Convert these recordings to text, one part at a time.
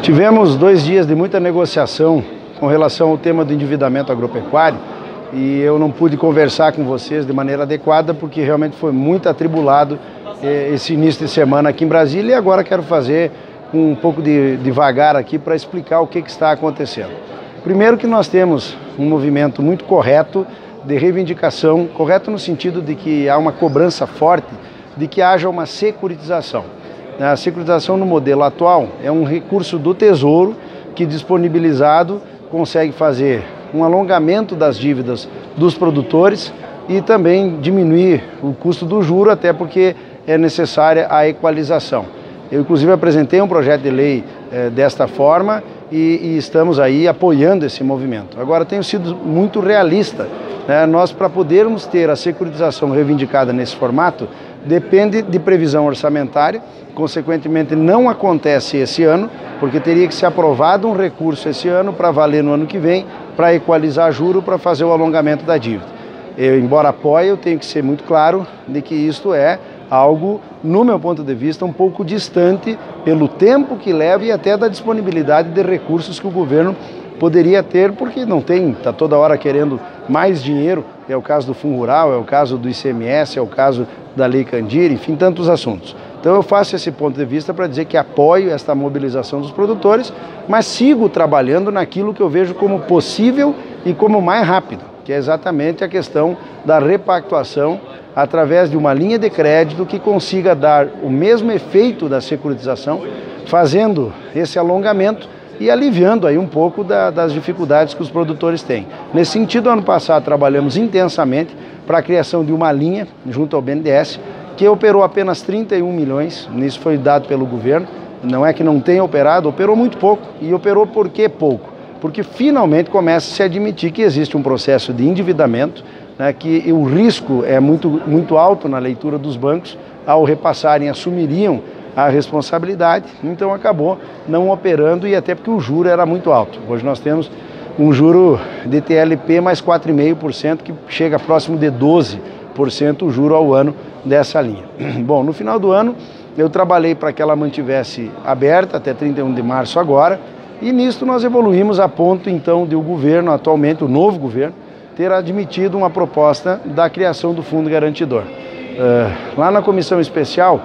Tivemos 2 dias de muita negociação com relação ao tema do endividamento agropecuário e eu não pude conversar com vocês de maneira adequada porque realmente foi muito atribulado esse início de semana aqui em Brasília e agora quero fazer um pouco devagar aqui para explicar o que está acontecendo. Primeiro que nós temos um movimento muito correto de reivindicação, correto no sentido de que há uma cobrança forte de que haja uma securitização. A securitização no modelo atual é um recurso do Tesouro que, disponibilizado, consegue fazer um alongamento das dívidas dos produtores e também diminuir o custo do juro, até porque é necessária a equalização. Eu, inclusive, apresentei um projeto de lei desta forma e estamos aí apoiando esse movimento. Agora, tenho sido muito realista. Nós, para podermos ter a securitização reivindicada nesse formato, depende de previsão orçamentária, consequentemente não acontece esse ano, porque teria que ser aprovado um recurso esse ano para valer no ano que vem, para equalizar juro, para fazer o alongamento da dívida. Eu, embora apoie, eu tenho que ser muito claro de que isto é algo, no meu ponto de vista, um pouco distante pelo tempo que leva e até da disponibilidade de recursos que o governo poderia ter, porque não tem, está toda hora querendo mais dinheiro, é o caso do Fundo Rural, é o caso do ICMS, é o caso da Lei Candir, enfim, tantos assuntos. Então eu faço esse ponto de vista para dizer que apoio esta mobilização dos produtores, mas sigo trabalhando naquilo que eu vejo como possível e como mais rápido, que é exatamente a questão da repactuação através de uma linha de crédito que consiga dar o mesmo efeito da securitização, fazendo esse alongamento e aliviando aí um pouco das dificuldades que os produtores têm. Nesse sentido, ano passado trabalhamos intensamente para a criação de uma linha junto ao BNDES, que operou apenas 31 milhões, isso foi dado pelo governo, não é que não tenha operado, operou muito pouco. E operou por que pouco? Porque finalmente começa a se admitir que existe um processo de endividamento, que o risco é muito alto na leitura dos bancos, ao repassarem assumiriam a responsabilidade, então acabou não operando e até porque o juro era muito alto. Hoje nós temos um juro de TLP mais 4,5%, que chega próximo de 12% o juro ao ano dessa linha. Bom, no final do ano eu trabalhei para que ela mantivesse aberta até 31 de março agora, e nisto nós evoluímos a ponto então de o governo, atualmente o novo governo, ter admitido uma proposta da criação do Fundo Garantidor. Lá na comissão especial,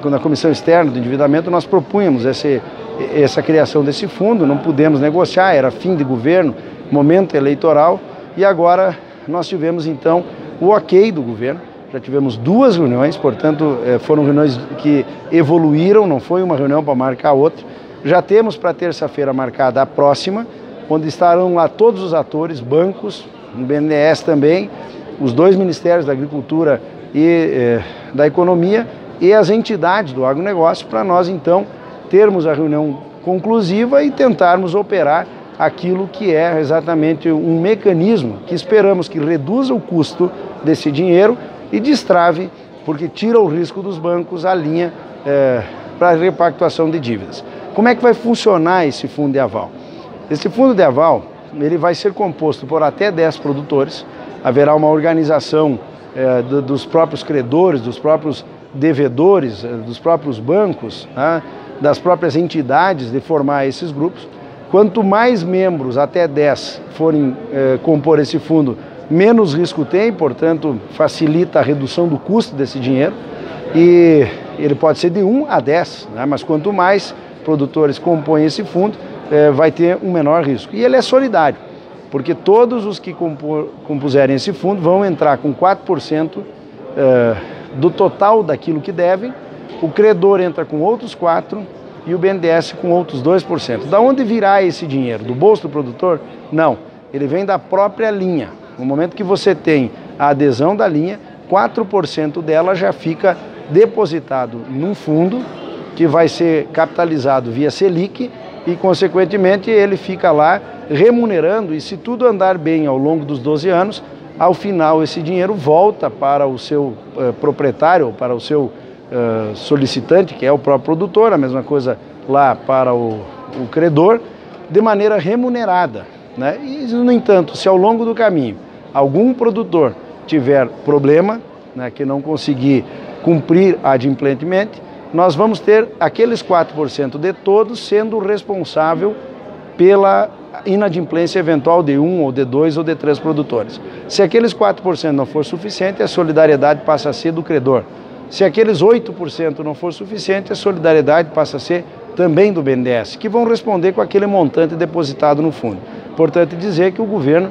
na comissão externa do endividamento, nós propunhamos essa criação desse fundo, não pudemos negociar, era fim de governo, momento eleitoral, e agora nós tivemos então o ok do governo, já tivemos 2 reuniões, portanto foram reuniões que evoluíram, não foi uma reunião para marcar outra. Já temos para terça-feira marcada a próxima, onde estarão lá todos os atores, bancos, o BNDES também, os 2 ministérios da Agricultura e da Economia e as entidades do agronegócio, para nós então termos a reunião conclusiva e tentarmos operar aquilo que é exatamente um mecanismo que esperamos que reduza o custo desse dinheiro e destrave, porque tira o risco dos bancos, a linha para a repactuação de dívidas. Como é que vai funcionar esse fundo de aval? Esse fundo de aval ele vai ser composto por até 10 produtores, haverá uma organização dos próprios credores, dos próprios devedores, dos próprios bancos, das próprias entidades de formar esses grupos. Quanto mais membros, até 10, forem compor esse fundo, menos risco tem, portanto, facilita a redução do custo desse dinheiro. E ele pode ser de 1 a 10, mas quanto mais produtores compõem esse fundo, vai ter um menor risco. E ele é solidário, porque todos os que compuserem esse fundo vão entrar com 4% do total daquilo que devem, o credor entra com outros 4% e o BNDES com outros 2%. Da onde virá esse dinheiro? Do bolso do produtor? Não, ele vem da própria linha. No momento que você tem a adesão da linha, 4% dela já fica depositado num fundo que vai ser capitalizado via Selic e, consequentemente, ele fica lá remunerando, e se tudo andar bem ao longo dos 12 anos, ao final esse dinheiro volta para o seu proprietário, para o seu solicitante, que é o próprio produtor, a mesma coisa lá para o credor, de maneira remunerada, E, no entanto, se ao longo do caminho algum produtor tiver problema, que não conseguir cumprir adimplentemente, nós vamos ter aqueles 4% de todos sendo responsável pela inadimplência eventual de 1 ou de 2 ou de 3 produtores. Se aqueles 4% não for suficiente, a solidariedade passa a ser do credor. Se aqueles 8% não for suficiente, a solidariedade passa a ser também do BNDES, que vão responder com aquele montante depositado no fundo. Importante dizer que o governo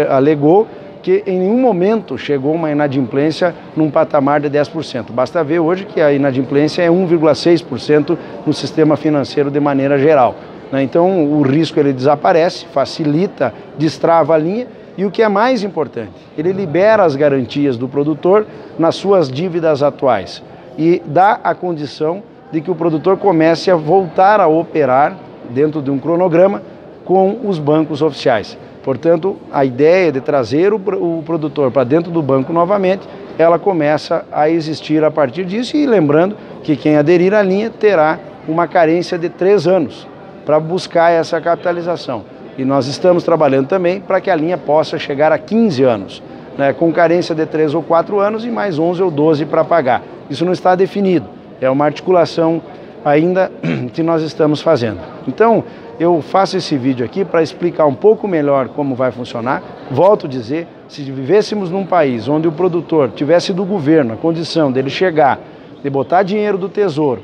alegou que em nenhum momento chegou uma inadimplência num patamar de 10%. Basta ver hoje que a inadimplência é 1,6% no sistema financeiro de maneira geral. Então o risco ele desaparece, facilita, destrava a linha e o que é mais importante, ele libera as garantias do produtor nas suas dívidas atuais e dá a condição de que o produtor comece a voltar a operar dentro de um cronograma com os bancos oficiais. Portanto, a ideia de trazer o produtor para dentro do banco novamente, ela começa a existir a partir disso e lembrando que quem aderir à linha terá uma carência de 3 anos para buscar essa capitalização. E nós estamos trabalhando também para que a linha possa chegar a 15 anos, né, com carência de 3 ou 4 anos e mais 11 ou 12 para pagar. Isso não está definido, é uma articulação ainda que nós estamos fazendo. Então, eu faço esse vídeo aqui para explicar um pouco melhor como vai funcionar. Volto a dizer, se vivêssemos num país onde o produtor tivesse do governo a condição dele chegar, de botar dinheiro do Tesouro,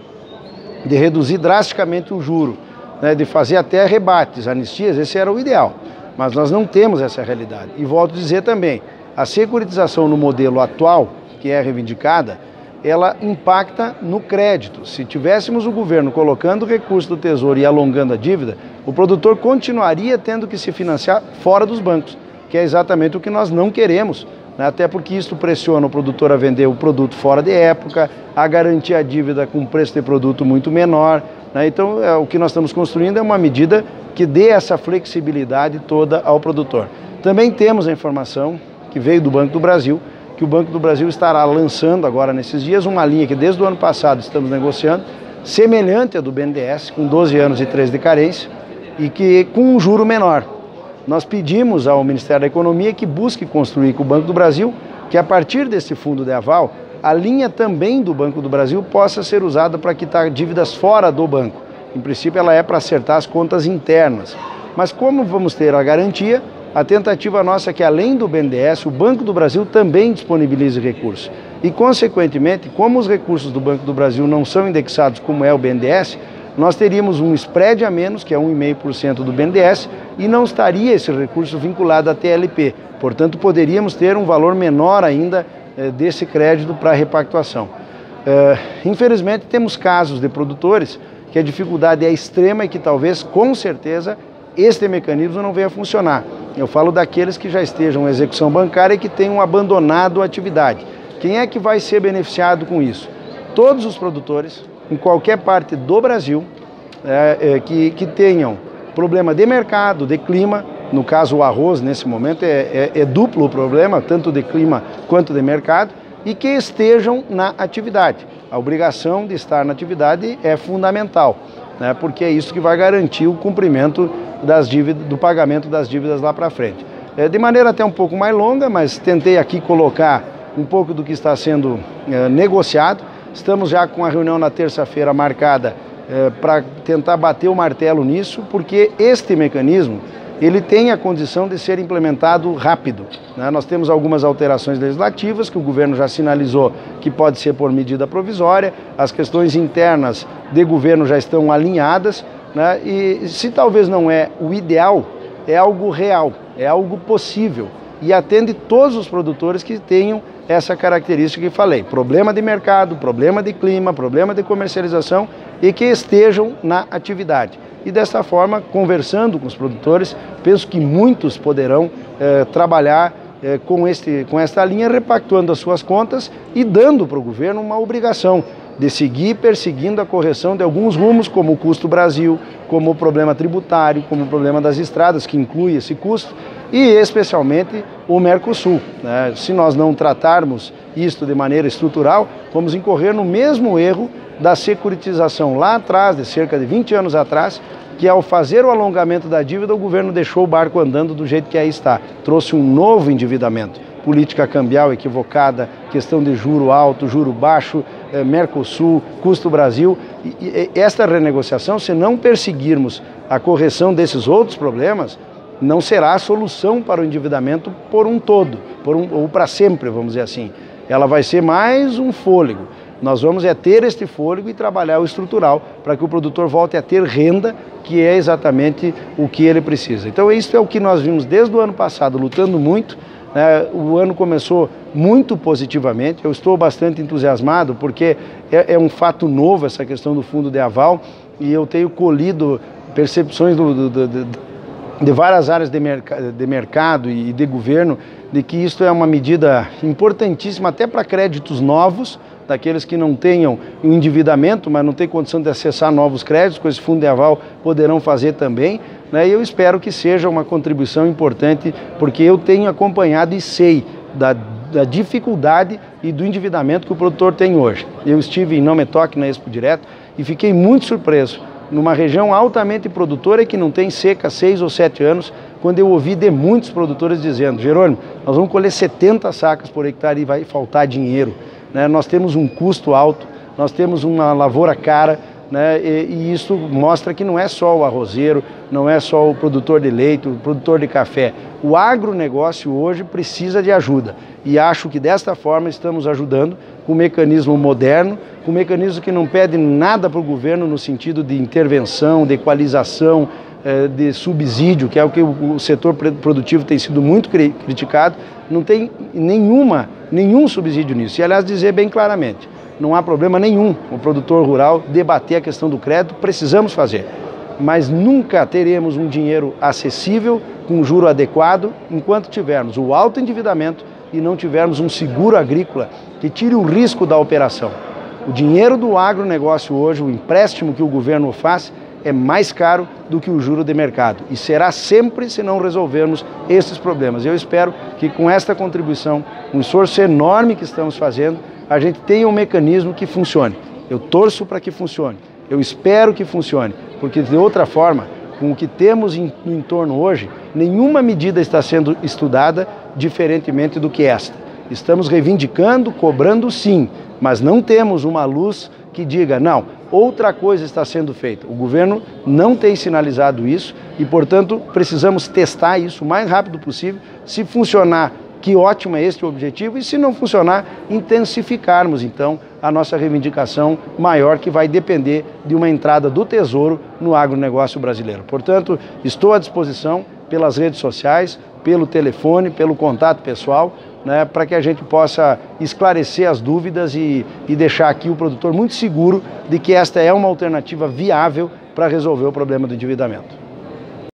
de reduzir drasticamente o juro, né, de fazer até rebates, anistias, esse era o ideal. Mas nós não temos essa realidade. E volto a dizer também, a securitização no modelo atual, que é reivindicada, ela impacta no crédito. Se tivéssemos o governo colocando o recurso do Tesouro e alongando a dívida, o produtor continuaria tendo que se financiar fora dos bancos, que é exatamente o que nós não queremos, né? Até porque isso pressiona o produtor a vender o produto fora de época, a garantir a dívida com preço de produto muito menor, né? Então, o que nós estamos construindo é uma medida que dê essa flexibilidade toda ao produtor. Também temos a informação que veio do Banco do Brasil, que o Banco do Brasil estará lançando agora nesses dias uma linha que desde o ano passado estamos negociando, semelhante à do BNDES, com 12 anos e 3 de carência e que com um juro menor. Nós pedimos ao Ministério da Economia que busque construir com o Banco do Brasil, que a partir desse fundo de aval, a linha também do Banco do Brasil possa ser usada para quitar dívidas fora do banco. Em princípio ela é para acertar as contas internas. Mas como vamos ter a garantia, a tentativa nossa é que, além do BNDES, o Banco do Brasil também disponibilize recursos. E, consequentemente, como os recursos do Banco do Brasil não são indexados como é o BNDES, nós teríamos um spread a menos, que é 1,5% do BNDES, e não estaria esse recurso vinculado à TLP. Portanto, poderíamos ter um valor menor ainda desse crédito para repactuação. Infelizmente, temos casos de produtores que a dificuldade é extrema e que talvez, com certeza, este mecanismo não venha a funcionar. Eu falo daqueles que já estejam em execução bancária e que tenham abandonado a atividade. Quem é que vai ser beneficiado com isso? Todos os produtores, em qualquer parte do Brasil, que tenham problema de mercado, de clima, no caso o arroz nesse momento é duplo o problema, tanto de clima quanto de mercado, e que estejam na atividade. A obrigação de estar na atividade é fundamental, né, porque é isso que vai garantir o cumprimento das dívidas, do pagamento das dívidas lá para frente. De maneira até um pouco mais longa, mas tentei aqui colocar um pouco do que está sendo negociado. Estamos já com a reunião na terça-feira marcada para tentar bater o martelo nisso, porque este mecanismo ele tem a condição de ser implementado rápido, né? Nós temos algumas alterações legislativas que o governo já sinalizou que pode ser por medida provisória, as questões internas de governo já estão alinhadas, né? E se talvez não é o ideal, é algo real, é algo possível e atende todos os produtores que tenham essa característica que falei, problema de mercado, problema de clima, problema de comercialização e que estejam na atividade. E dessa forma, conversando com os produtores, penso que muitos poderão trabalhar com esta linha, repactuando as suas contas e dando para o governo uma obrigação de seguir perseguindo a correção de alguns rumos, como o custo Brasil, como o problema tributário, como o problema das estradas, que inclui esse custo, e especialmente o Mercosul, né? Se nós não tratarmos isto de maneira estrutural, vamos incorrer no mesmo erro da securitização lá atrás, de cerca de 20 anos atrás, que ao fazer o alongamento da dívida, o governo deixou o barco andando do jeito que aí está, trouxe um novo endividamento. política cambial equivocada, questão de juro alto, juro baixo, Mercosul, custo Brasil. E esta renegociação, se não perseguirmos a correção desses outros problemas, não será a solução para o endividamento por um todo, ou para sempre, vamos dizer assim. Ela vai ser mais um fôlego. Nós vamos ter este fôlego e trabalhar o estrutural para que o produtor volte a ter renda, que é exatamente o que ele precisa. Então isso é o que nós vimos desde o ano passado, lutando muito. O ano começou muito positivamente, eu estou bastante entusiasmado porque é um fato novo essa questão do fundo de aval e eu tenho colhido percepções de várias áreas de mercado e de governo de que isto é uma medida importantíssima até para créditos novos, daqueles que não tenham um endividamento, mas não têm condição de acessar novos créditos, com esse fundo de aval poderão fazer também, né? E eu espero que seja uma contribuição importante, porque eu tenho acompanhado e sei da dificuldade e do endividamento que o produtor tem hoje. Eu estive em Não Me Toque, na Expo Direto, e fiquei muito surpreso, numa região altamente produtora que não tem seca há 6 ou 7 anos, quando eu ouvi de muitos produtores dizendo: Jerônimo, nós vamos colher 70 sacas por hectare e vai faltar dinheiro. Nós temos um custo alto, nós temos uma lavoura cara, né? E isso mostra que não é só o arrozeiro, não é só o produtor de leite, o produtor de café. O agronegócio hoje precisa de ajuda e acho que desta forma estamos ajudando com um mecanismo moderno, com um mecanismo que não pede nada para o governo no sentido de intervenção, de equalização, de subsídio, que é o que o setor produtivo tem sido muito criticado. Não tem nenhum subsídio nisso. E, aliás, dizer bem claramente, não há problema nenhum o produtor rural debater a questão do crédito, precisamos fazer. Mas nunca teremos um dinheiro acessível, com juro adequado, enquanto tivermos o alto endividamento e não tivermos um seguro agrícola que tire o risco da operação. O dinheiro do agronegócio hoje, o empréstimo que o governo faz, é mais caro do que o juro de mercado e será sempre se não resolvermos esses problemas. Eu espero que com esta contribuição, um esforço enorme que estamos fazendo, a gente tenha um mecanismo que funcione. Eu torço para que funcione, eu espero que funcione, porque de outra forma, com o que temos no entorno hoje, nenhuma medida está sendo estudada diferentemente do que esta. Estamos reivindicando, cobrando sim, mas não temos uma luz que diga, não, outra coisa está sendo feita. O governo não tem sinalizado isso e, portanto, precisamos testar isso o mais rápido possível. Se funcionar, que ótimo é este o objetivo, e se não funcionar, intensificarmos, então, a nossa reivindicação maior, que vai depender de uma entrada do Tesouro no agronegócio brasileiro. Portanto, estou à disposição pelas redes sociais, pelo telefone, pelo contato pessoal, né, para que a gente possa esclarecer as dúvidas e deixar aqui o produtor muito seguro de que esta é uma alternativa viável para resolver o problema do endividamento.